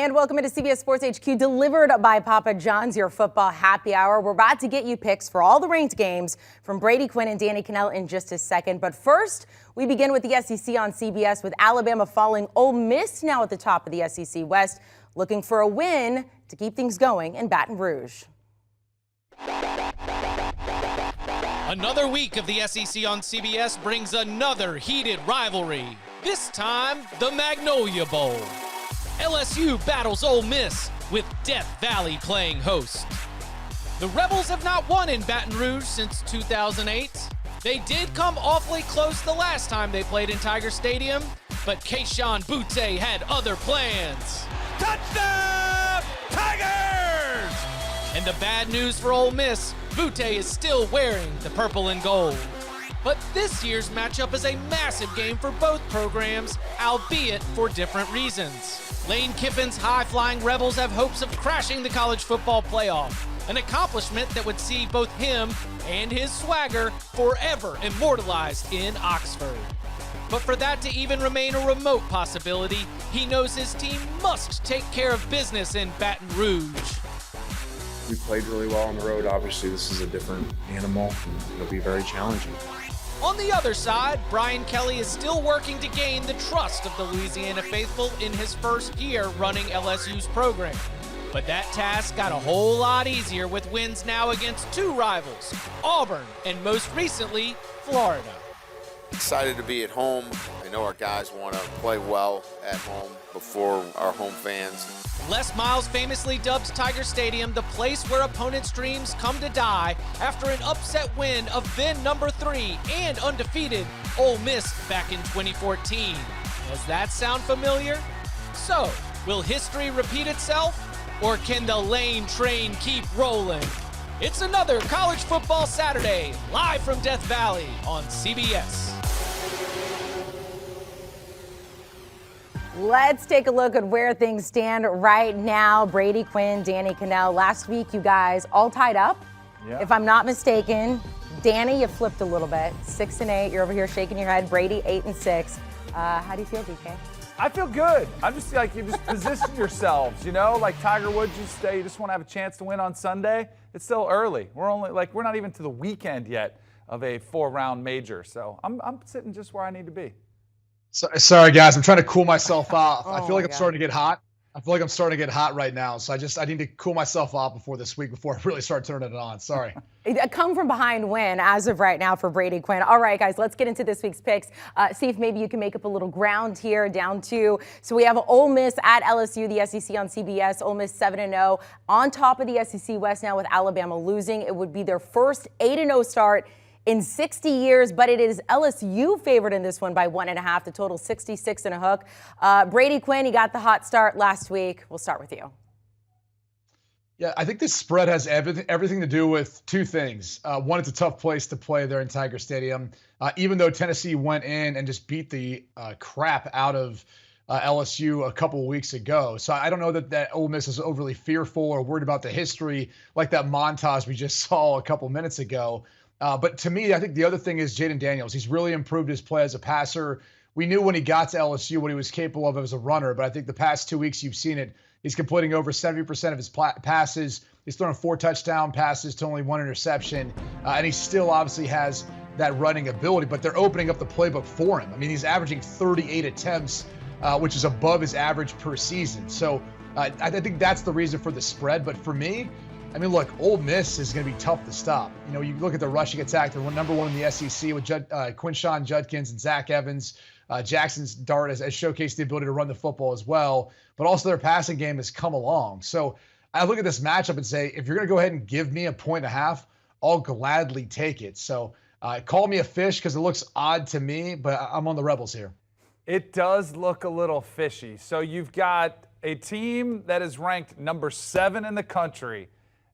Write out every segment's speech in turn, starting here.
And welcome into CBS Sports HQ, delivered by Papa John's, your football happy hour. We're about to get you picks for all the ranked games from Brady, Quinn, and Danny Kanell in just a second. But first, we begin with the SEC on CBS, with Alabama falling. Ole Miss now at the top of the SEC West, looking for a win to keep things going in Baton Rouge. Another week of the SEC on CBS brings another heated rivalry. This time, the Magnolia Bowl. LSU battles Ole Miss with Death Valley playing host. The Rebels have not won in Baton Rouge since 2008. They did come awfully close the last time they played in Tiger Stadium, but Keyshawn Butte had other plans. Touchdown, Tigers! And the bad news for Ole Miss, Butte is still wearing the purple and gold. But this year's matchup is a massive game for both programs, albeit for different reasons. Lane Kiffin's high-flying Rebels have hopes of crashing the college football playoff, an accomplishment that would see both him and his swagger forever immortalized in Oxford. But for that to even remain a remote possibility, he knows his team must take care of business in Baton Rouge. We played really well on the road. Obviously, this is a different animal, and it'll be very challenging. On the other side, Brian Kelly is still working to gain the trust of the Louisiana faithful in his first year running LSU's program. But that task got a whole lot easier with wins now against two rivals, Auburn and most recently, Florida. Excited to be at home. I know our guys want to play well at home before our home fans. Les Miles famously dubs Tiger Stadium the place where opponents' dreams come to die after an upset win of then number 3 and undefeated Ole Miss back in 2014. Does that sound familiar? So, will history repeat itself, or can the Lane train keep rolling? It's another College Football Saturday, live from Death Valley on CBS. Let's take a look at where things stand right now. Brady, Quinn, Danny, Kanell. Last week, you guys all tied up. Yeah. If I'm not mistaken, Danny, you flipped a little bit. 6-8. You're over here shaking your head. Brady, 8-6. How do you feel, DK? I feel good. I'm just like, you just position yourselves, you know, like Tiger Woods used to say, you just want to have a chance to win on Sunday. It's still early. We're not even to the weekend yet of a 4-round major. So I'm sitting just where I need to be. Sorry, guys. I'm trying to cool myself off. I feel like I'm starting to get hot. I feel like I'm starting to get hot right now. So I need to cool myself off before this week before I really start turning it on. Sorry. A come from behind win as of right now for Brady, Quinn. All right, guys, let's get into this week's picks. See if maybe you can make up a little ground here, down 2. So we have Ole Miss at LSU, the SEC on CBS. Ole Miss 7-0 on top of the SEC West now with Alabama losing. It would be their first 8-0 start in 60 years, but it is LSU favored in this one by 1.5, the total 66 and a hook. Brady, Quinn, you got the hot start last week. We'll start with you. Yeah, I think this spread has everything to do with two things. One, it's a tough place to play there in Tiger Stadium. Even though Tennessee went in and just beat the crap out of LSU a couple of weeks ago. So I don't know that Ole Miss is overly fearful or worried about the history like that montage we just saw a couple minutes ago. But to me, I think the other thing is Jaden Daniels. He's really improved his play as a passer. We knew when he got to LSU what he was capable of as a runner, but I think the past 2 weeks you've seen it. He's completing over 70% of his passes. He's thrown 4 touchdown passes to only 1 interception, and he still obviously has that running ability, but they're opening up the playbook for him. I mean, he's averaging 38 attempts, which is above his average per season. So I think that's the reason for the spread. But for me, I mean, look, Ole Miss is going to be tough to stop. You know, you look at the rushing attack. They're number 1 in the SEC with Quinshon Judkins and Zach Evans. Jackson's dart has showcased the ability to run the football as well. But also their passing game has come along. So I look at this matchup and say, if you're going to go ahead and give me a 1.5, I'll gladly take it. So call me a fish because it looks odd to me, but I'm on the Rebels here. It does look a little fishy. So you've got a team that is ranked number 7 in the country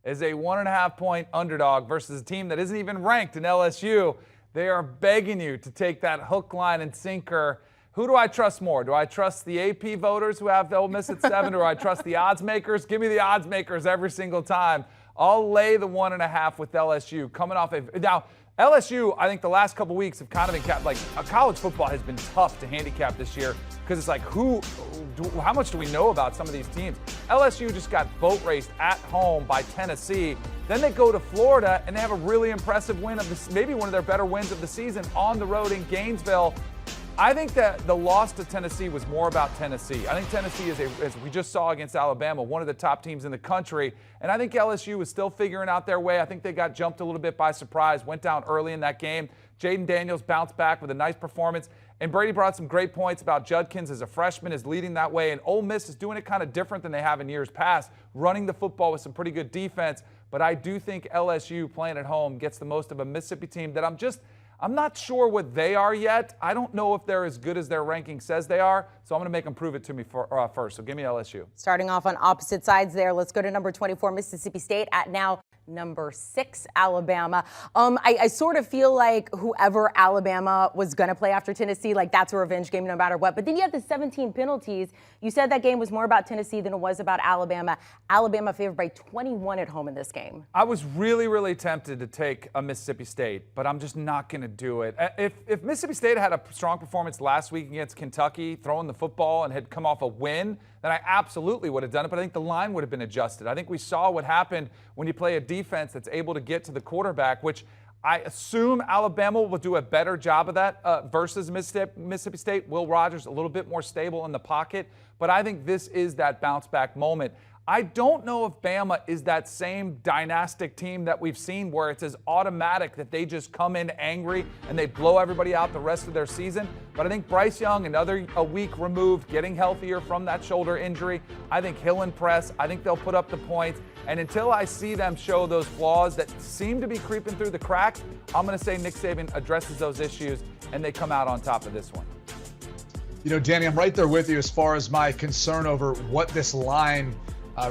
is a 1.5-point underdog versus a team that isn't even ranked in LSU. They are begging you to take that hook, line, and sinker. Who do I trust more? Do I trust the AP voters who have Ole Miss at 7, or do I trust the odds makers? Give me the odds makers every single time. I'll lay the 1.5 with LSU. Coming off now, LSU, I think the last couple weeks have kind of been college football has been tough to handicap this year because it's like how much do we know about some of these teams? LSU just got boat raced at home by Tennessee. Then they go to Florida and they have a really impressive win maybe one of their better wins of the season on the road in Gainesville. I think that the loss to Tennessee was more about Tennessee. I think Tennessee is, as we just saw against Alabama, one of the top teams in the country. And I think LSU is still figuring out their way. I think they got jumped a little bit by surprise, went down early in that game. Jaden Daniels bounced back with a nice performance. And Brady brought some great points about Judkins as a freshman is leading that way. And Ole Miss is doing it kind of different than they have in years past, running the football with some pretty good defense. But I do think LSU playing at home gets the most of a Mississippi team that I'm not sure what they are yet. I don't know if they're as good as their ranking says they are, so I'm going to make them prove it to me first. So give me LSU. Starting off on opposite sides there, let's go to number 24, Mississippi State, at now number 6, Alabama. I sort of feel like whoever Alabama was going to play after Tennessee, like that's a revenge game no matter what. But then you had the 17 penalties. You said that game was more about Tennessee than it was about Alabama. Alabama favored by 21 at home in this game. I was really, really tempted to take a Mississippi State, but I'm just not going to do it. If Mississippi State had a strong performance last week against Kentucky, throwing the football and had come off a win, then I absolutely would have done it, but I think the line would have been adjusted. I think we saw what happened when you play a defense that's able to get to the quarterback, which I assume Alabama will do a better job of that versus Mississippi State. Will Rogers a little bit more stable in the pocket, but I think this is that bounce-back moment. I don't know if Bama is that same dynastic team that we've seen where it's as automatic that they just come in angry and they blow everybody out the rest of their season. But I think Bryce Young, a week removed, getting healthier from that shoulder injury, I think he'll impress. I think they'll put up the points. And until I see them show those flaws that seem to be creeping through the cracks, I'm going to say Nick Saban addresses those issues and they come out on top of this one. You know, Danny, I'm right there with you as far as my concern over what this line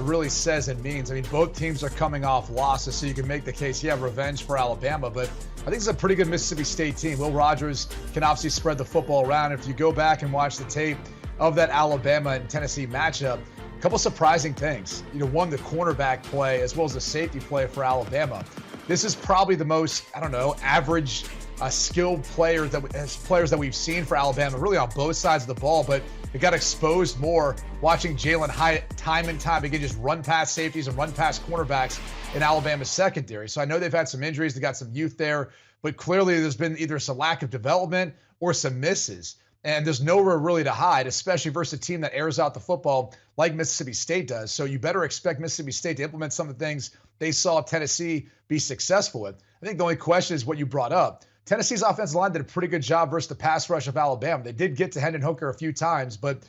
really says and means. I mean, both teams are coming off losses, so you can make the case, yeah, revenge for Alabama, but I think it's a pretty good Mississippi State team. Will Rogers can obviously spread the football around. If you go back and watch the tape of that Alabama and Tennessee matchup, a couple surprising things. You know, one, the cornerback play as well as the safety play for Alabama. This is probably the most, average skilled players that we've seen for Alabama, really on both sides of the ball, but it got exposed more watching Jalen Hyatt time and time again just run past safeties and run past cornerbacks in Alabama's secondary. So I know they've had some injuries, they got some youth there, but clearly there's been either some lack of development or some misses. And there's nowhere really to hide, especially versus a team that airs out the football like Mississippi State does. So you better expect Mississippi State to implement some of the things they saw Tennessee be successful with. I think the only question is what you brought up. Tennessee's offensive line did a pretty good job versus the pass rush of Alabama. They did get to Hendon Hooker a few times, but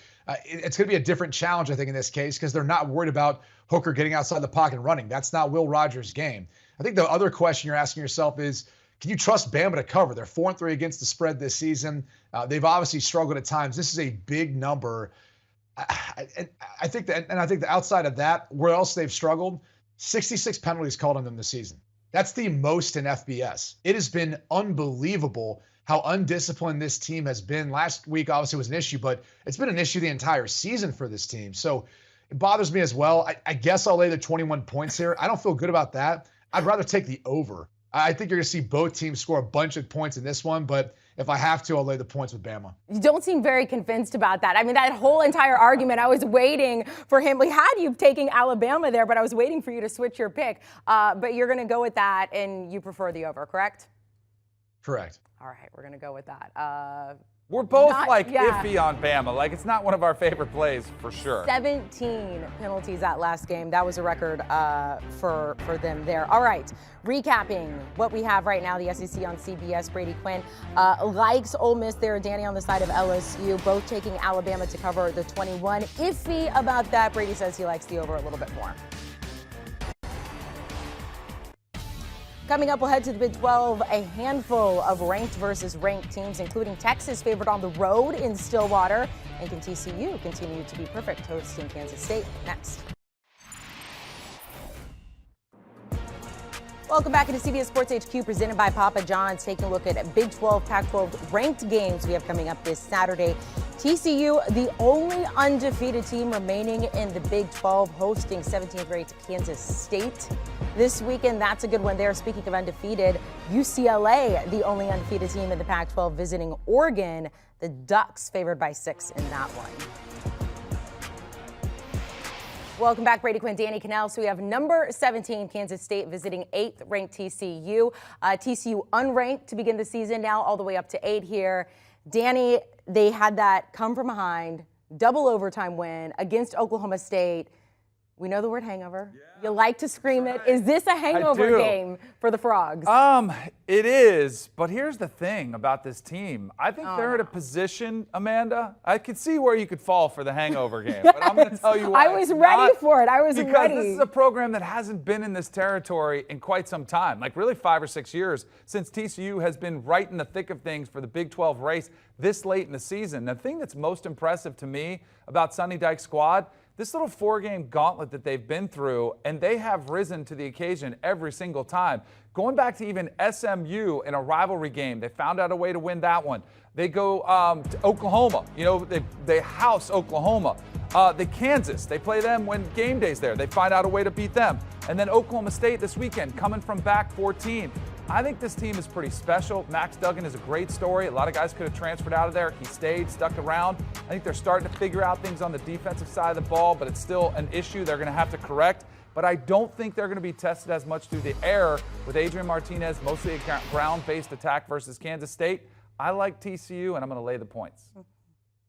it's going to be a different challenge, I think, in this case because they're not worried about Hooker getting outside the pocket and running. That's not Will Rogers' game. I think the other question you're asking yourself is, can you trust Bama to cover? They're 4-3 against the spread this season. They've obviously struggled at times. This is a big number. I think that outside of that, where else they've struggled, 66 penalties called on them this season. That's the most in FBS. It has been unbelievable how undisciplined this team has been. Last week, obviously, was an issue, but it's been an issue the entire season for this team. So it bothers me as well. I guess I'll lay the 21 points here. I don't feel good about that. I'd rather take the over. I think you're going to see both teams score a bunch of points in this one, but if I have to, I'll lay the points with Bama. You don't seem very convinced about that. I mean, that whole entire argument, I was waiting for him. We had you taking Alabama there, but I was waiting for you to switch your pick. But you're going to go with that, and you prefer the over, correct? Correct. All right, we're going to go with that. We're both iffy on Bama. Like, it's not one of our favorite plays for sure. 17 penalties that last game. That was a record for them there. All right, recapping what we have right now, the SEC on CBS. Brady Quinn likes Ole Miss there. Danny on the side of LSU, both taking Alabama to cover the 21. Iffy about that. Brady says he likes the over a little bit more. Coming up, we'll head to the Big 12. A handful of ranked versus ranked teams, including Texas, favored on the road in Stillwater. And can TCU continue to be perfect, hosting Kansas State? Next. Welcome back into CBS Sports HQ, presented by Papa John's. Taking a look at Big 12, Pac-12 ranked games we have coming up this Saturday. TCU, the only undefeated team remaining in the Big 12, hosting 17th ranked Kansas State this weekend. That's a good one there. Speaking of undefeated, UCLA, the only undefeated team in the Pac-12, visiting Oregon. The Ducks favored by 6 in that one. Welcome back, Brady, Quinn, Danny, Kanell. So we have number 17, Kansas State, visiting 8th ranked TCU. TCU unranked to begin the season, now all the way up to 8 here. Danny, they had that come from behind, double overtime win against Oklahoma State. We know the word hangover. Yeah, you like to scream it. Is this a hangover game for the Frogs? It is, but here's the thing about this team. I think they're in a position, Amanda, I could see where you could fall for the hangover game, but I'm going to tell you why. I was ready for it. I was ready. Because this is a program that hasn't been in this territory in quite some time, like really 5 or 6 years, since TCU has been right in the thick of things for the Big 12 race this late in the season. The thing that's most impressive to me about Sonny Dykes' squad, this little 4-game gauntlet that they've been through, and they have risen to the occasion every single time. Going back to even SMU in a rivalry game, they found out a way to win that one. They go to Oklahoma. You know, they house Oklahoma. Kansas, they play them when game day's there. They find out a way to beat them. And then Oklahoma State this weekend, coming from back 14. I think this team is pretty special. Max Duggan is a great story. A lot of guys could have transferred out of there. He stayed, stuck around. I think they're starting to figure out things on the defensive side of the ball, but it's still an issue they're going to have to correct. But I don't think they're going to be tested as much through the air with Adrian Martinez, mostly a ground-based attack versus Kansas State. I like TCU, and I'm going to lay the points.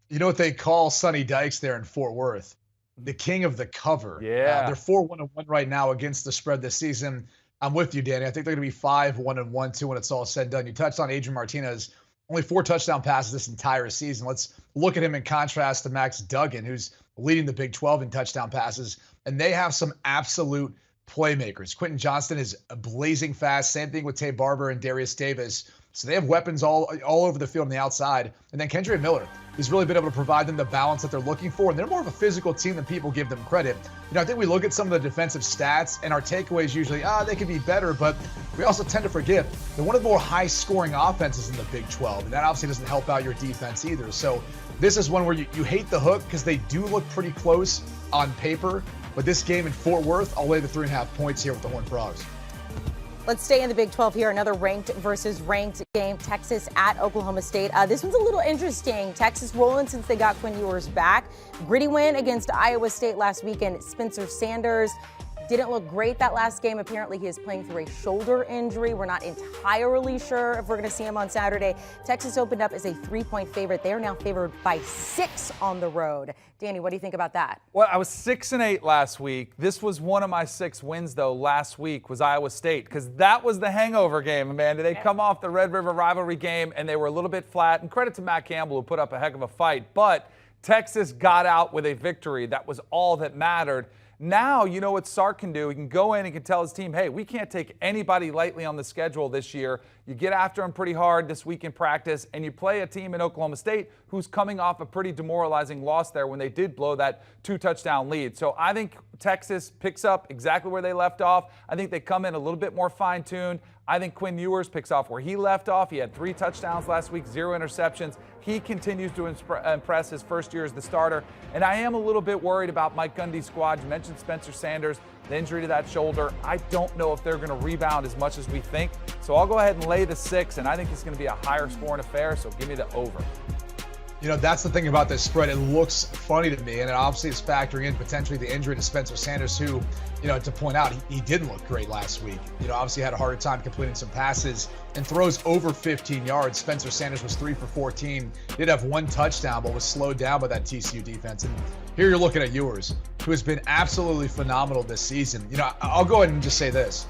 You know what they call Sonny Dykes there in Fort Worth? The king of the cover. Yeah. They're 4-1-1 right now against the spread this season. I'm with you, Danny. I think they're going to be 5-1-1 too when it's all said and done. You touched on Adrian Martinez, only 4 touchdown passes this entire season. Let's look at him in contrast to Max Duggan, who's leading the Big 12 in touchdown passes. And they have some absolute playmakers. Quentin Johnston is blazing fast. Same thing with Tay Barber and Darius Davis. So they have weapons all over the field on the outside. And then Kendra Miller has really been able to provide them the balance that they're looking for. And they're more of a physical team than people give them credit. You know, I think we look at some of the defensive stats, and our takeaway is usually, they could be better. But we also tend to forget they're one of the more high-scoring offenses in the Big 12. And that obviously doesn't help out your defense either. So this is one where you hate the hook because they do look pretty close on paper. But this game in Fort Worth, I'll lay the 3.5 points here with the Horned Frogs. Let's stay in the Big 12 here. Another ranked versus ranked game. Texas at Oklahoma State. This one's a little interesting. Texas rolling since they got Quinn Ewers back. Gritty win against Iowa State last weekend. Spencer Sanders didn't look great that last game. Apparently, he is playing through a shoulder injury. We're not entirely sure if we're going to see him on Saturday. Texas opened up as a 3-point favorite. They are now favored by 6 on the road. Danny, what do you think about that? Well, I was 6-8 last week. This was one of my 6 wins, though, last week was Iowa State, because that was the hangover game, Amanda. They come off the Red River rivalry game, and they were a little bit flat. And credit to Matt Campbell, who put up a heck of a fight. But Texas got out with a victory. That was all that mattered. Now, you know what Sark can do. He can go in and can tell his team, hey, we can't take anybody lightly on the schedule this year. You get after them pretty hard this week in practice, and you play a team in Oklahoma State who's coming off a pretty demoralizing loss there when they did blow that 2-touchdown lead. So I think Texas picks up exactly where they left off. I think they come in a little bit more fine-tuned. I think Quinn Ewers picks off where he left off. He had 3 touchdowns last week, 0 interceptions. He continues to impress his first year as the starter. And I am a little bit worried about Mike Gundy's squad. You mentioned Spencer Sanders, the injury to that shoulder. I don't know if they're going to rebound as much as we think. So I'll go ahead and lay the 6, and I think it's going to be a higher scoring affair, so give me the over. You know, that's the thing about this spread. It looks funny to me, and it obviously is factoring in potentially the injury to Spencer Sanders, who, you know, to point out, he didn't look great last week. You know, obviously had a harder time completing some passes and throws over 15 yards. Spencer Sanders was 3 for 14, did have 1 touchdown, but was slowed down by that TCU defense. And here you're looking at Ewers, who has been absolutely phenomenal this season. You know, I'll go ahead and just say this.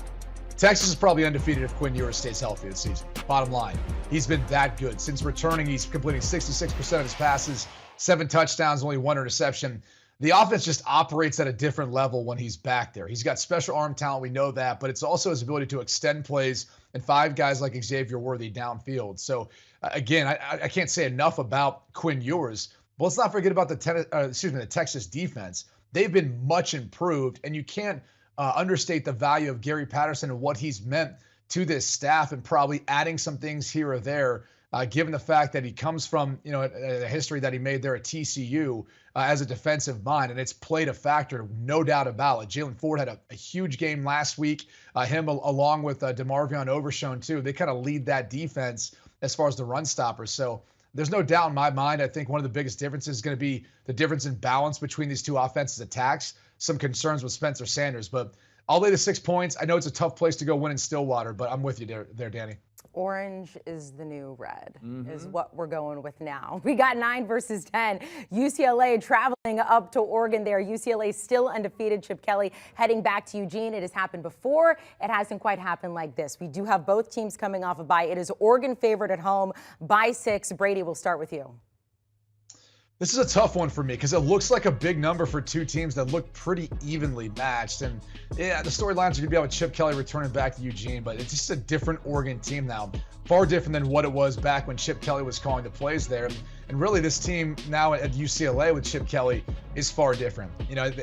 Texas is probably undefeated if Quinn Ewers stays healthy this season. Bottom line, he's been that good. Since returning, he's completing 66% of his passes, 7 touchdowns, only 1 interception. The offense just operates at a different level when he's back there. He's got special arm talent, we know that, but it's also his ability to extend plays and 5 guys like Xavier Worthy downfield. So, again, I can't say enough about Quinn Ewers. But let's not forget about the Texas defense. They've been much improved, and you can't understate the value of Gary Patterson and what he's meant to this staff, and probably adding some things here or there given the fact that he comes from, a history that he made there at TCU as a defensive mind, and it's played a factor, no doubt about it. Jalen Ford had a huge game last week. Him along with DeMarvion Overshown too. They kind of lead that defense as far as the run stoppers. So there's no doubt in my mind. I think one of the biggest differences is going to be the difference in balance between these two offenses' attacks. Some concerns with Spencer Sanders, but I'll lay the 6 points. I know it's a tough place to go win in Stillwater, but I'm with you there, Danny. Orange is the new red, is what we're going with now. We got 9 versus 10. UCLA traveling up to Oregon there. UCLA still undefeated. Chip Kelly heading back to Eugene. It has happened before. It hasn't quite happened like this. We do have both teams coming off a bye. It is Oregon favored at home by 6. Brady, we'll start with you. This is a tough one for me because it looks like a big number for two teams that look pretty evenly matched. And yeah, the storylines are going to be about Chip Kelly returning back to Eugene, but it's just a different Oregon team now. Far different than what it was back when Chip Kelly was calling the plays there. And really this team now at UCLA with Chip Kelly is far different.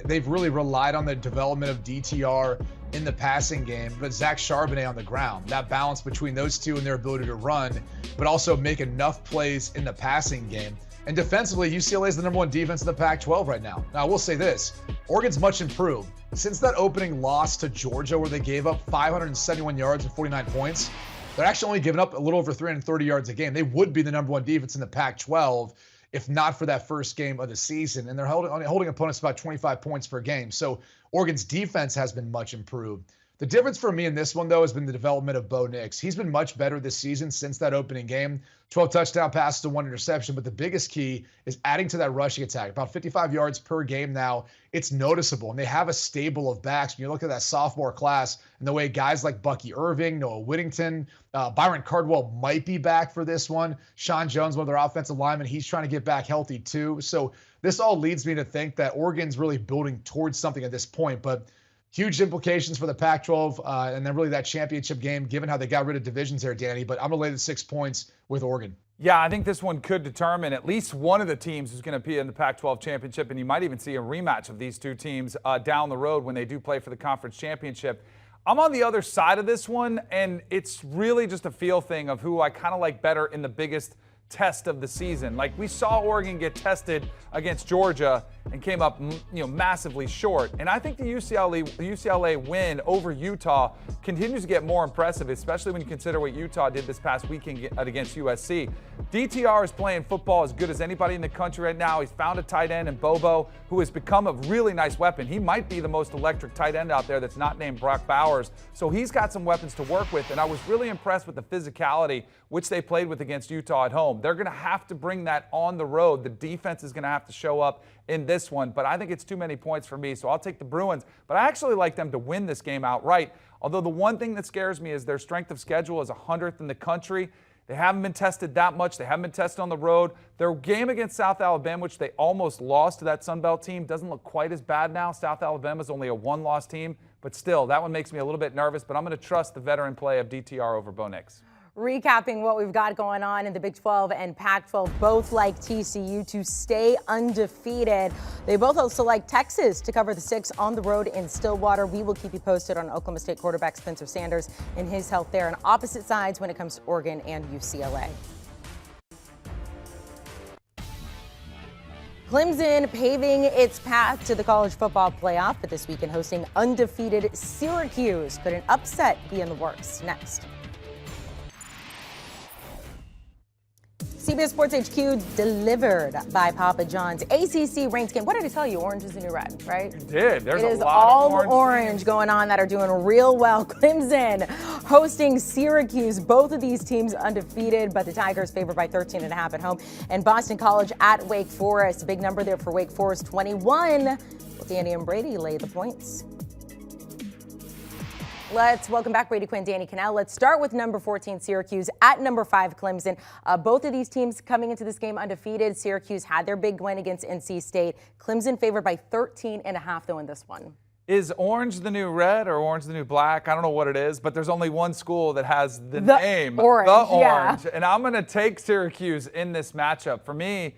They've really relied on the development of DTR in the passing game, but Zach Charbonnet on the ground. That balance between those two and their ability to run, but also make enough plays in the passing game. And defensively, UCLA is the #1 defense in the Pac-12 right now. Now, I will say this. Oregon's much improved. Since that opening loss to Georgia where they gave up 571 yards and 49 points, they're actually only giving up a little over 330 yards a game. They would be the #1 defense in the Pac-12 if not for that first game of the season. And they're holding opponents about 25 points per game. So Oregon's defense has been much improved. The difference for me in this one, though, has been the development of Bo Nix. He's been much better this season since that opening game. 12 touchdown passes to 1 interception. But the biggest key is adding to that rushing attack. About 55 yards per game now. It's noticeable. And they have a stable of backs. When you look at that sophomore class and the way guys like Bucky Irving, Noah Whittington, Byron Cardwell might be back for this one. Sean Jones, one of their offensive linemen, he's trying to get back healthy too. So this all leads me to think that Oregon's really building towards something at this point. But huge implications for the Pac-12 and then really that championship game, given how they got rid of divisions there, Danny. But I'm going to lay the 6 points with Oregon. Yeah, I think this one could determine at least one of the teams who's going to be in the Pac-12 championship, and you might even see a rematch of these two teams down the road when they do play for the conference championship. I'm on the other side of this one, and it's really just a feel thing of who I kind of like better in the biggest test of the season. Like we saw Oregon get tested against Georgia and came up, massively short. And I think the UCLA win over Utah continues to get more impressive, especially when you consider what Utah did this past weekend against USC. DTR is playing football as good as anybody in the country right now. He's found a tight end in Bobo who has become a really nice weapon. He might be the most electric tight end out there that's not named Brock Bowers. So he's got some weapons to work with. And I was really impressed with the physicality which they played with against Utah at home. They're going to have to bring that on the road. The defense is going to have to show up in this one, but I think it's too many points for me, so I'll take the Bruins. But I actually like them to win this game outright, although the one thing that scares me is their strength of schedule is 100th in the country. They haven't been tested that much. They haven't been tested on the road. Their game against South Alabama, which they almost lost to that Sun Belt team, doesn't look quite as bad now. South Alabama's only a 1-loss team, but still, that one makes me a little bit nervous, but I'm going to trust the veteran play of DTR over Bo Nix. Recapping what we've got going on in the Big 12 and Pac-12, both like TCU to stay undefeated. They both also like Texas to cover the 6 on the road in Stillwater. We will keep you posted on Oklahoma State quarterback Spencer Sanders and his health there, on opposite sides when it comes to Oregon and UCLA. Clemson paving its path to the college football playoff, but this weekend hosting undefeated Syracuse. Could an upset be in the works? Next. CBS Sports HQ delivered by Papa John's. ACC ranked game. What did I tell you? Orange is the new red, right? You did. There's a lot of all orange going on that are doing real well. Clemson hosting Syracuse. Both of these teams undefeated, but the Tigers favored by 13.5 at home. And Boston College at Wake Forest. Big number there for Wake Forest, 21. Will Danny and Brady lay the points? Let's welcome back Brady, Quinn, Danny, Kanell. Let's start with number 14, Syracuse, at number 5, Clemson. Both of these teams coming into this game undefeated. Syracuse had their big win against NC State. Clemson favored by 13.5, though, in this one. Is orange the new red or orange the new black? I don't know what it is, but there's only one school that has the name, orange, the orange. Yeah. And I'm going to take Syracuse in this matchup. For me,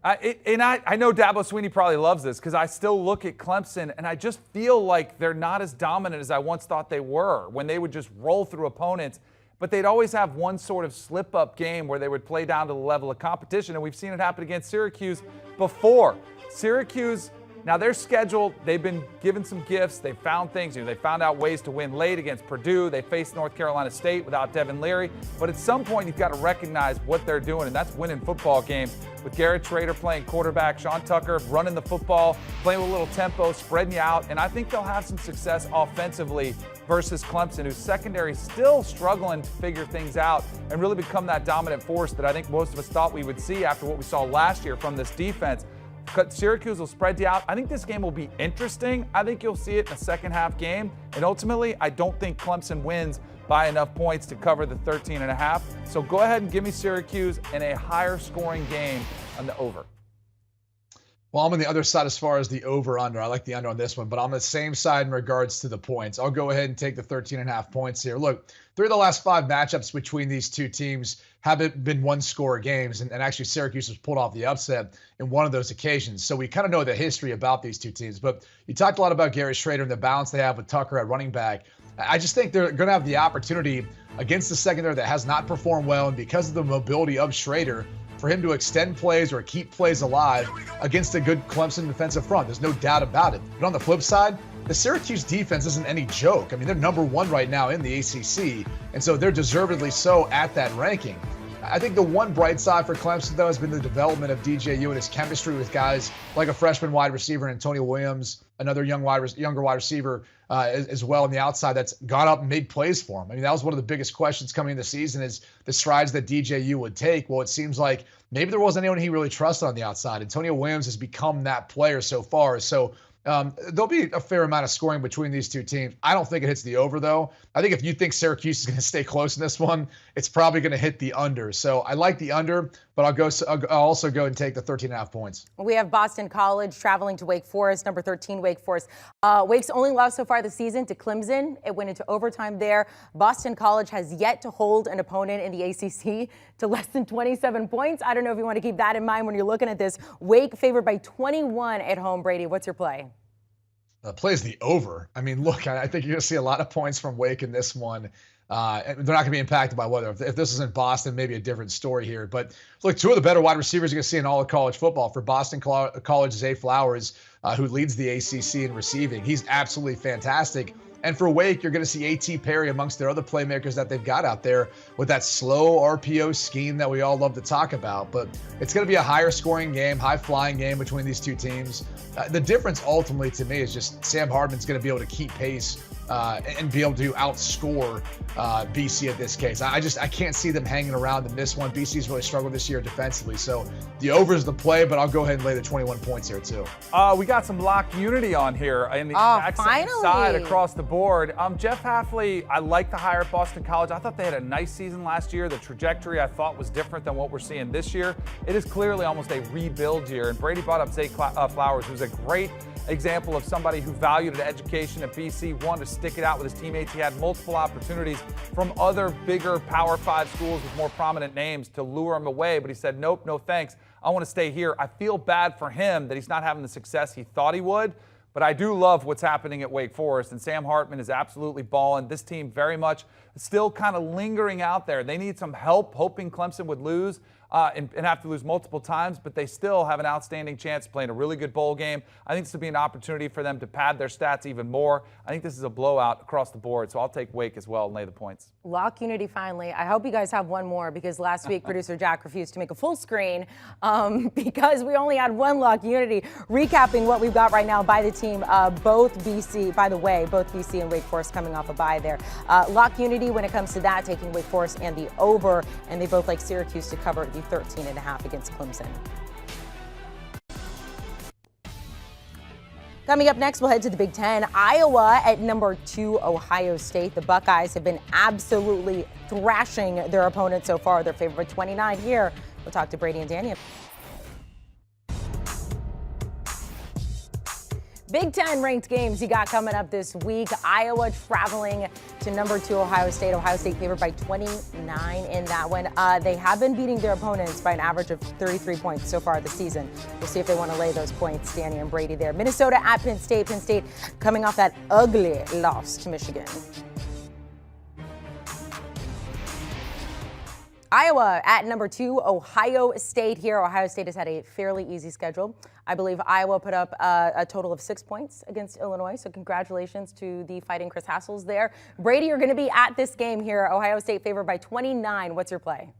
I know Dabo Swinney probably loves this because I still look at Clemson and I just feel like they're not as dominant as I once thought they were when they would just roll through opponents. but they'd always have one sort of slip-up game where they would play down to the level of competition, and we've seen it happen against Syracuse before. Syracuse, now their schedule, they've been given some gifts. They found things. They found out ways to win late against Purdue. They faced North Carolina State without Devin Leary. But at some point, you've got to recognize what they're doing, and that's winning football games. With Garrett Schrader playing quarterback, Sean Tucker running the football, playing with a little tempo, spreading you out. And I think they'll have some success offensively versus Clemson, whose secondary still struggling to figure things out and really become that dominant force that I think most of us thought we would see after what we saw last year from this defense. Syracuse will spread you out. I think this game will be interesting. I think you'll see it in a second half game. And ultimately, I don't think Clemson wins by enough points to cover the 13.5. So go ahead and give me Syracuse in a higher scoring game on the over. Well, I'm on the other side as far as the over-under. I like the under on this one, but I'm on the same side in regards to the points. I'll go ahead and take the 13.5 points here. Look, 3 of the last 5 matchups between these two teams haven't been one-score games, and actually Syracuse was pulled off the upset in one of those occasions. So we kind of know the history about these two teams. But you talked a lot about Garrett Schrader and the balance they have with Tucker at running back. I just think they're going to have the opportunity against the secondary that has not performed well, and because of the mobility of Schrader, for him to extend plays or keep plays alive against a good Clemson defensive front. There's no doubt about it. But on the flip side, the Syracuse defense isn't any joke. I mean, they're number 1 right now in the ACC, and so they're deservedly so at that ranking. I think the one bright side for Clemson, though, has been the development of DJU and his chemistry with guys like a freshman wide receiver, Antonio Williams, another younger wide receiver as well on the outside that's gone up and made plays for him. I mean, that was one of the biggest questions coming into the season is the strides that DJU would take. Well, it seems like maybe there wasn't anyone he really trusted on the outside. Antonio Williams has become that player so far. So there'll be a fair amount of scoring between these two teams. I don't think it hits the over, though. I think if you think Syracuse is going to stay close in this one, it's probably going to hit the under. So I like the under, but I'll also go and take the 13.5 points. We have Boston College traveling to Wake Forest, number 13 Wake Forest. Wake's only loss so far this season to Clemson. It went into overtime there. Boston College has yet to hold an opponent in the ACC to less than 27 points. I don't know if you want to keep that in mind when you're looking at this. Wake favored by 21 at home. Brady, what's your play? Plays the over. I mean, look, I think you're going to see a lot of points from Wake in this one. And they're not going to be impacted by weather. If this is in Boston, maybe a different story here. But look, 2 of the better wide receivers you're going to see in all of college football. For Boston College, Zay Flowers, who leads the ACC in receiving. He's absolutely fantastic. And for Wake, you're going to see A.T. Perry amongst their other playmakers that they've got out there with that slow RPO scheme that we all love to talk about. But it's going to be a higher scoring game, high flying game between these two teams. The difference ultimately to me is just Sam Hartman's going to be able to keep pace and be able to outscore BC at this case. I can't see them hanging around in this one. BC's really struggled this year defensively. So the over is the play, but I'll go ahead and lay the 21 points here too. We got some lock unity on here in the exact same side across the board. Jeff Hafley, I like the hire at Boston College. I thought they had a nice season last year. The trajectory I thought was different than what we're seeing this year. It is clearly almost a rebuild year. And Brady brought up Zay Flowers, who's a great example of somebody who valued an education at BC, wanted to stick it out with his teammates. He had multiple opportunities from other bigger Power 5 schools with more prominent names to lure him away, but he said, nope, no thanks. I want to stay here. I feel bad for him that he's not having the success he thought he would, but I do love what's happening at Wake Forest, and Sam Hartman is absolutely balling. This team very much still kind of lingering out there. They need some help, hoping Clemson would lose. And have to lose multiple times, but they still have an outstanding chance of playing a really good bowl game. I think this would be an opportunity for them to pad their stats even more. I think this is a blowout across the board, so I'll take Wake as well and lay the points. Lock unity finally. I hope you guys have one more because last week producer Jack refused to make a full screen because we only had one lock unity. Recapping what we've got right now by the team, both BC, by the way, both BC and Wake Forest coming off a bye there. Lock unity when it comes to that, taking Wake Forest and the over, and they both like Syracuse to cover the 13.5 against Clemson. Coming up next, we'll head to the Big Ten. Iowa at number 2, Ohio State. The Buckeyes have been absolutely thrashing their opponents so far. They're favored by 29 here. We'll talk to Brady and Daniel. Big Ten ranked games you got coming up this week. Iowa traveling to number 2 Ohio State. Ohio State favored by 29 in that one. They have been beating their opponents by an average of 33 points so far this season. We'll see if they want to lay those points. Danny and Brady there. Minnesota at Penn State. Penn State coming off that ugly loss to Michigan. Iowa at number 2, Ohio State here. Ohio State has had a fairly easy schedule. I believe Iowa put up a total of 6 points against Illinois, so congratulations to the Fighting Chris Hassels there. Brady, you're going to be at this game here. Ohio State favored by 29. What's your play?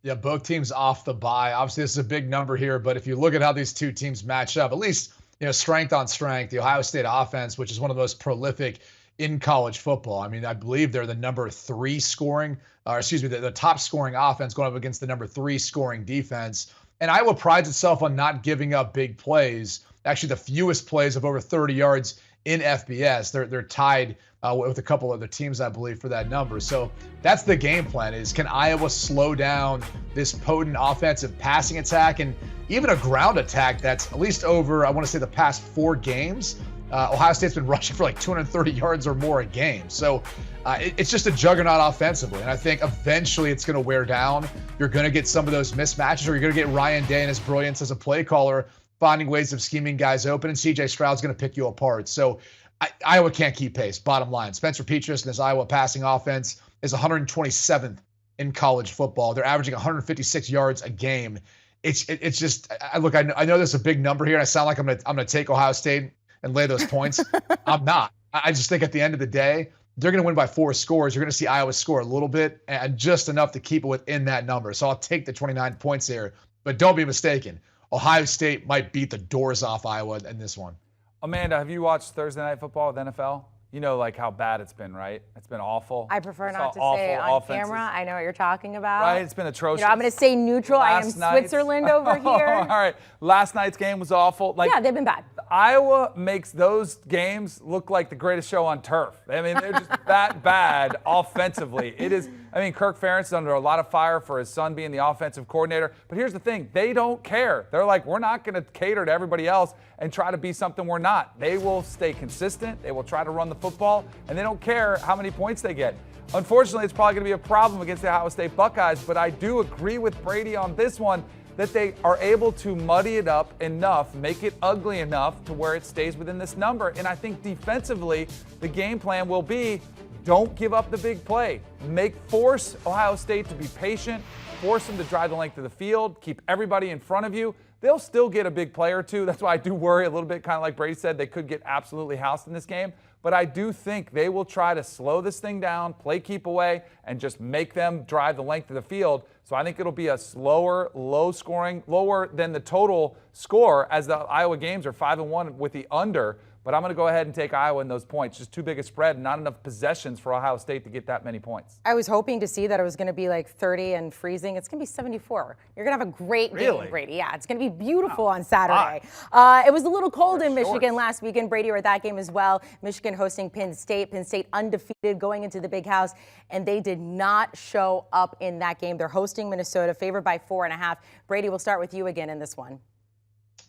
Yeah, both teams off the bye. Obviously, this is a big number here, but if you look at how these two teams match up, at least strength on strength, the Ohio State offense, which is one of the most prolific in college football. I mean, I believe they're the number 3 scoring, the top scoring offense going up against the number 3 scoring defense. And Iowa prides itself on not giving up big plays. Actually, the fewest plays of over 30 yards in FBS. They're tied with a couple other teams, I believe, for that number. So that's the game plan: is can Iowa slow down this potent offensive passing attack and even a ground attack that's at least over, I want to say, the past 4 games. Ohio State's been rushing for like 230 yards or more a game. So it's just a juggernaut offensively. And I think eventually it's going to wear down. You're going to get some of those mismatches, or you're going to get Ryan Day and his brilliance as a play caller finding ways of scheming guys open, and CJ Stroud's going to pick you apart. So Iowa can't keep pace, bottom line. Spencer Petras and his Iowa passing offense is 127th in college football. They're averaging 156 yards a game. It's just, look, I know there's a big number here, and I sound like I'm gonna take Ohio State and lay those points. I'm not. I just think at the end of the day, they're going to win by 4 scores. You're going to see Iowa score a little bit and just enough to keep it within that number. So I'll take the 29 points here. But don't be mistaken. Ohio State might beat the doors off Iowa in this one. Amanda, have you watched Thursday Night Football with NFL? You know, like, how bad it's been, right? It's been awful. I prefer not to say on camera. I know what you're talking about. Right, it's been atrocious. I'm going to say neutral. I am Switzerland over here. All right, last night's game was awful. Yeah, they've been bad. Iowa makes those games look like the greatest show on turf. I mean, they're just that bad offensively. It is. I mean, Kirk Ferentz is under a lot of fire for his son being the offensive coordinator. But here's the thing. They don't care. They're like, we're not going to cater to everybody else and try to be something we're not. They will stay consistent. They will try to run the football, and they don't care how many points they get. Unfortunately, it's probably going to be a problem against the Ohio State Buckeyes, but I do agree with Brady on this one, that they are able to muddy it up enough, make it ugly enough to where it stays within this number. And I think defensively, the game plan will be, don't give up the big play. Force Ohio State to be patient, force them to drive the length of the field, keep everybody in front of you. They'll still get a big play or two. That's why I do worry a little bit, kind of like Brady said, they could get absolutely housed in this game. But I do think they will try to slow this thing down, play keep away, and just make them drive the length of the field. So I think it'll be a slower, low scoring, lower than the total score, as the Iowa games are 5-1 with the under. But I'm going to go ahead and take Iowa in those points. Just too big a spread and not enough possessions for Ohio State to get that many points. I was hoping to see that it was going to be like 30 and freezing. It's going to be 74. You're going to have a great game, Brady. Yeah, it's going to be beautiful on Saturday. It was a little cold in Michigan last weekend. Brady, were at that game as well. Michigan hosting Penn State. Penn State undefeated going into the Big House, and they did not show up in that game. They're hosting Minnesota, favored by 4.5. Brady, we'll start with you again in this one.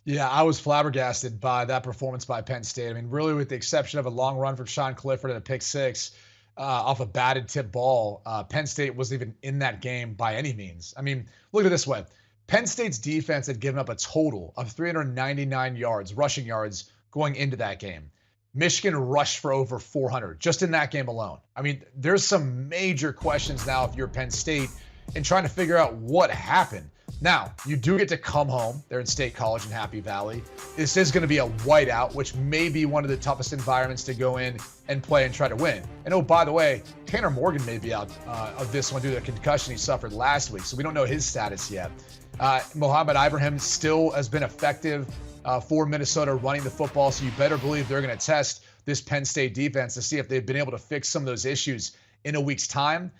Yeah, I was flabbergasted by that performance by Penn State. I mean, really, with the exception of a long run from Sean Clifford and a pick 6 off a batted tip ball, Penn State wasn't even in that game by any means. I mean, look at it this way. Penn State's defense had given up a total of 399 yards, rushing yards, going into that game. Michigan rushed for over 400 just in that game alone. I mean, there's some major questions now if you're Penn State and trying to figure out what happened. Now, you do get to come home. They're in State College in Happy Valley. This is going to be a whiteout, which may be one of the toughest environments to go in and play and try to win. And oh, by the way, Tanner Morgan may be out of this one due to the concussion he suffered last week, so we don't know his status yet. Mohamed Ibrahim still has been effective for Minnesota running the football, so you better believe they're going to test this Penn State defense to see if they've been able to fix some of those issues in a week's time.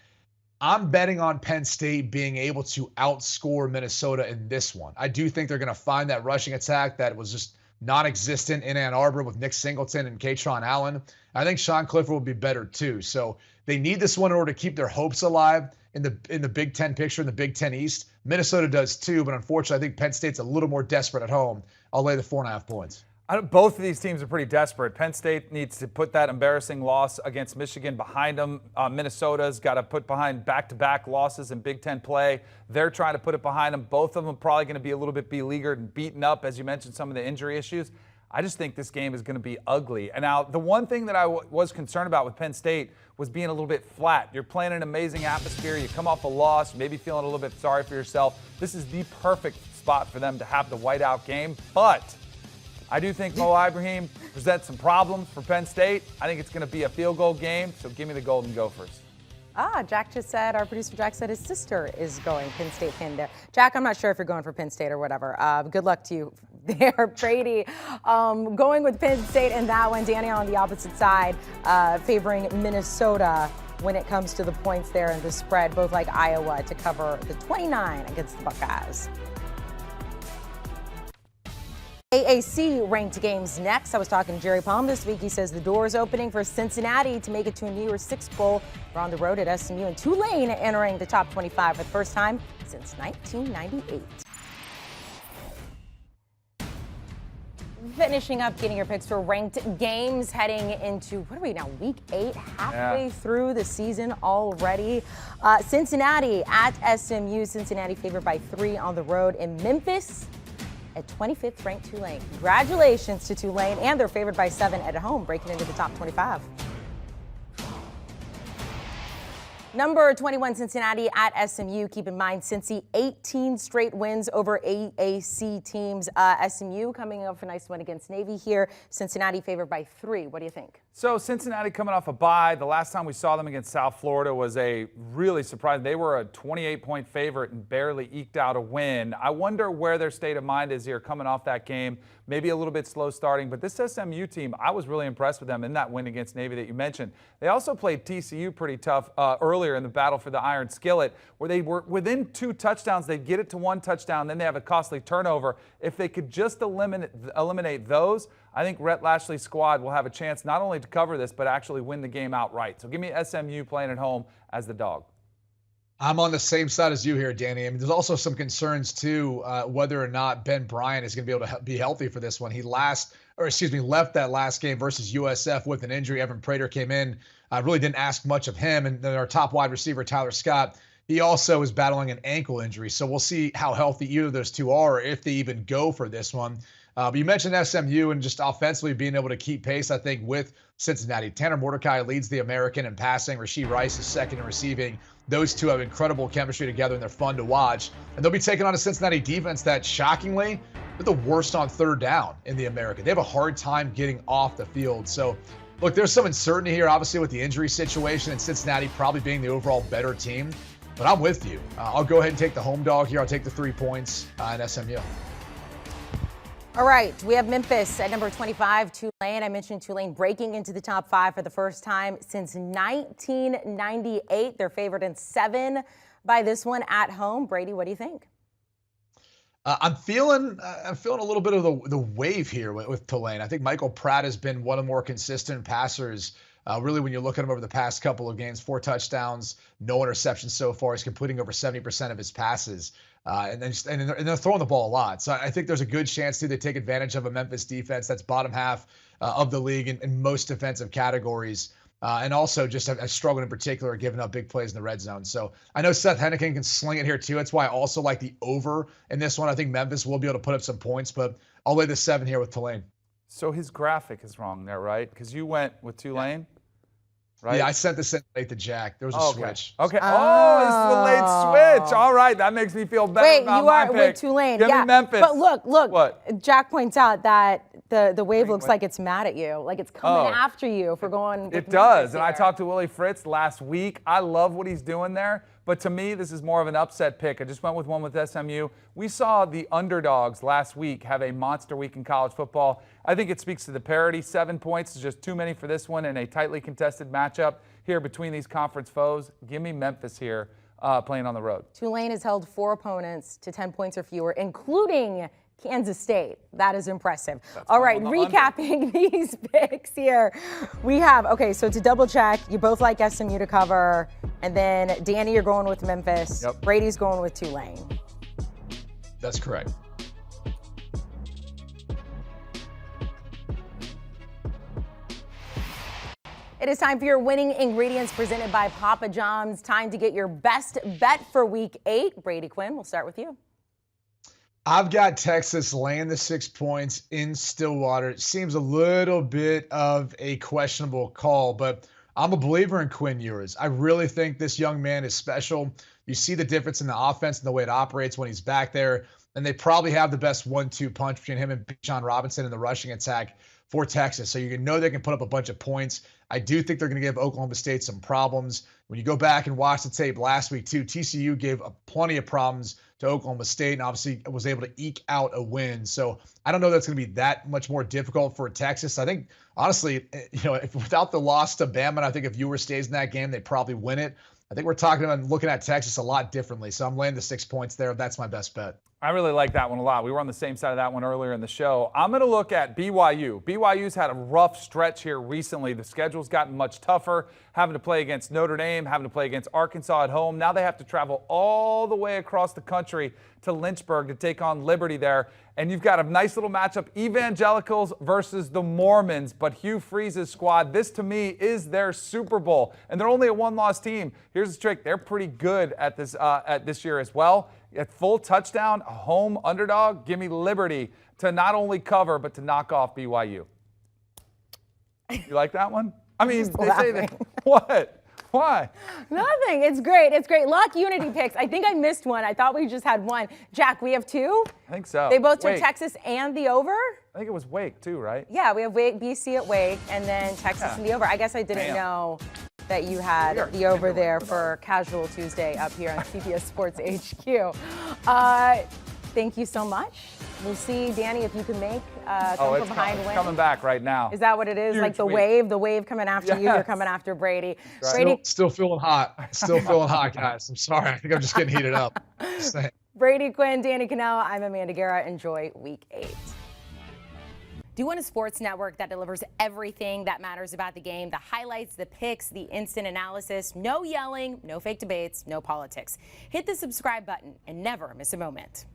I'm betting on Penn State being able to outscore Minnesota in this one. I do think they're going to find that rushing attack that was just non-existent in Ann Arbor with Nick Singleton and Katron Allen. I think Sean Clifford will be better too. So they need this one in order to keep their hopes alive in the Big Ten picture, in the Big Ten East. Minnesota does too, but unfortunately, I think Penn State's a little more desperate at home. I'll lay the 4.5 points. Both of these teams are pretty desperate. Penn State needs to put that embarrassing loss against Michigan behind them. Minnesota's got to put behind back-to-back losses in Big Ten play. They're trying to put it behind them. Both of them are probably going to be a little bit beleaguered and beaten up, as you mentioned, some of the injury issues. I just think this game is going to be ugly. And now, the one thing that I was concerned about with Penn State was being a little bit flat. You're playing an amazing atmosphere. You come off a loss, maybe feeling a little bit sorry for yourself. This is the perfect spot for them to have the whiteout game. But I do think Mo Ibrahim presents some problems for Penn State. I think it's going to be a field goal game, so give me the Golden Gophers. Jack just said, our producer Jack said his sister is going Penn State fan there. Jack, I'm not sure if you're going for Penn State or whatever. Good luck to you there, Brady. Going with Penn State in that one. Danny on the opposite side, favoring Minnesota when it comes to the points there and the spread, both like Iowa to cover the 29 against the Buckeyes. AAC ranked games next. I was talking to Jerry Palm this week. He says the door is opening for Cincinnati to make it to a New Year's Six Bowl. We're on the road at SMU, and Tulane entering the top 25 for the first time since 1998. Finishing up, getting your picks for ranked games heading into, what are we now, week 8, halfway through the season already. Cincinnati at SMU. Cincinnati favored by 3 on the road in Memphis at 25th ranked Tulane. Congratulations to Tulane, and they're favored by 7 at home, breaking into the top 25. Number 21, Cincinnati at SMU. Keep in mind, Cincy 18 straight wins over AAC teams. SMU coming up for a nice win against Navy here. Cincinnati favored by 3. What do you think? So Cincinnati coming off a bye. The last time we saw them against South Florida was a really surprising. They were a 28-point favorite and barely eked out a win. I wonder where their state of mind is here coming off that game. Maybe a little bit slow starting, but this SMU team, I was really impressed with them in that win against Navy that you mentioned. They also played TCU pretty tough earlier in the battle for the Iron Skillet, where they were within 2 touchdowns. They'd get it to 1 touchdown, then they have a costly turnover. If they could just eliminate those, I think Rhett Lashley's squad will have a chance not only to cover this, but actually win the game outright. So give me SMU playing at home as the dog. I'm on the same side as you here, Danny. I mean, there's also some concerns, too, whether or not Ben Bryant is going to be able to be healthy for this one. He left that last game versus USF with an injury. Evan Prater came in, really didn't ask much of him. And then our top wide receiver, Tyler Scott, he also is battling an ankle injury. So we'll see how healthy either of those two are, or if they even go for this one. But you mentioned SMU and just offensively being able to keep pace, I think, with Cincinnati. Tanner Mordecai leads the American in passing. Rasheed Rice is second in receiving. Those two have incredible chemistry together, and they're fun to watch. And they'll be taking on a Cincinnati defense that, shockingly, they're the worst on third down in the American. They have a hard time getting off the field. So, look, there's some uncertainty here, obviously, with the injury situation and Cincinnati probably being the overall better team. But I'm with you. I'll go ahead and take the home dog here. I'll take the 3 points in SMU. All right, we have Memphis at number 25, Tulane. I mentioned Tulane breaking into the top 5 for the first time since 1998. They're favored in 7 by this one at home. Brady, what do you think? I'm feeling a little bit of the wave here with Tulane. I think Michael Pratt has been one of the more consistent passers. Really, when you look at him over the past couple of games, 4 touchdowns, no interceptions so far. He's completing over 70% of his passes. And they're throwing the ball a lot. So I think there's a good chance, too, they take advantage of a Memphis defense that's bottom half of the league in most defensive categories. And also just a struggle in particular, giving up big plays in the red zone. So I know Seth Hennigan can sling it here, too. That's why I also like the over in this one. I think Memphis will be able to put up some points, but I'll lay the 7 here with Tulane. So his graphic is wrong there, right? Because you went with Tulane? Yeah. Right? Yeah, I sent this in late to Jack. There was a switch. Okay. Oh, it's the late switch. All right, that makes me feel better about my pick. Wait, you are with Tulane. Give me Memphis. But look. What? Jack points out that the wave looks like it's mad at you, like it's coming after you for going with It does, here. and I talked to Willie Fritz last week. I love what he's doing there, but to me, this is more of an upset pick. I just went with one with SMU. We saw the underdogs last week have a monster week in college football. I think it speaks to the parity. 7 points is just too many for this one in a tightly contested matchup here between these conference foes. Give me Memphis here playing on the road. Tulane has held 4 opponents to 10 points or fewer, including Kansas State. That is impressive. All right, recapping these picks here. We have, so to double check, you both like SMU to cover, and then Danny, you're going with Memphis. Yep. Brady's going with Tulane. That's correct. It is time for your winning ingredients presented by Papa John's. Time to get your best bet for week 8. Brady, Quinn, we'll start with you. I've got Texas laying the 6 points in Stillwater. It seems a little bit of a questionable call, but I'm a believer in Quinn Ewers. I really think this young man is special. You see the difference in the offense and the way it operates when he's back there. And they probably have the best 1-2 punch between him and Bijan Robinson in the rushing attack for Texas. So you know they can put up a bunch of points. I do think they're going to give Oklahoma State some problems. When you go back and watch the tape last week, too, TCU gave plenty of problems to Oklahoma State and obviously was able to eke out a win. So I don't know that's going to be that much more difficult for Texas. I think, honestly, if without the loss to Bama, I think if Ewers stays in that game, they probably win it. I think we're talking about looking at Texas a lot differently. So I'm laying the 6 points there. That's my best bet. I really like that one a lot. We were on the same side of that one earlier in the show. I'm going to look at BYU. BYU's had a rough stretch here recently. The schedule's gotten much tougher, having to play against Notre Dame, having to play against Arkansas at home. Now they have to travel all the way across the country to Lynchburg to take on Liberty there. And you've got a nice little matchup, Evangelicals versus the Mormons. But Hugh Freeze's squad, this to me is their Super Bowl. And they're only a one-loss team. Here's the trick. They're pretty good at this year as well. At full touchdown, a home underdog, give me Liberty to not only cover, but to knock off BYU. You like that one? I mean, they say that. What? Why? Nothing. It's great. It's great. Luck Unity picks. I think I missed one. I thought we just had one. Jack, we have two? I think so. They both took Texas and the over? I think it was Wake too, right? Yeah, we have Wake, BC at Wake, and then Texas and the over. I guess I didn't know that you had the over there for Casual Tuesday up here on CBS Sports HQ. Thank you so much. We'll see, Danny, if you can make come from behind win. Coming back right now. Is that what it is? Huge like the wave coming after you, you're coming after Brady. Right. Brady. Still feeling hot. Still feeling hot, guys. I'm sorry. I think I'm just getting heated up. Brady Quinn, Danny Kanell, I'm Amanda Guerra. Enjoy Week 8. Do you want a sports network that delivers everything that matters about the game? The highlights, the picks, the instant analysis, no yelling, no fake debates, no politics. Hit the subscribe button and never miss a moment.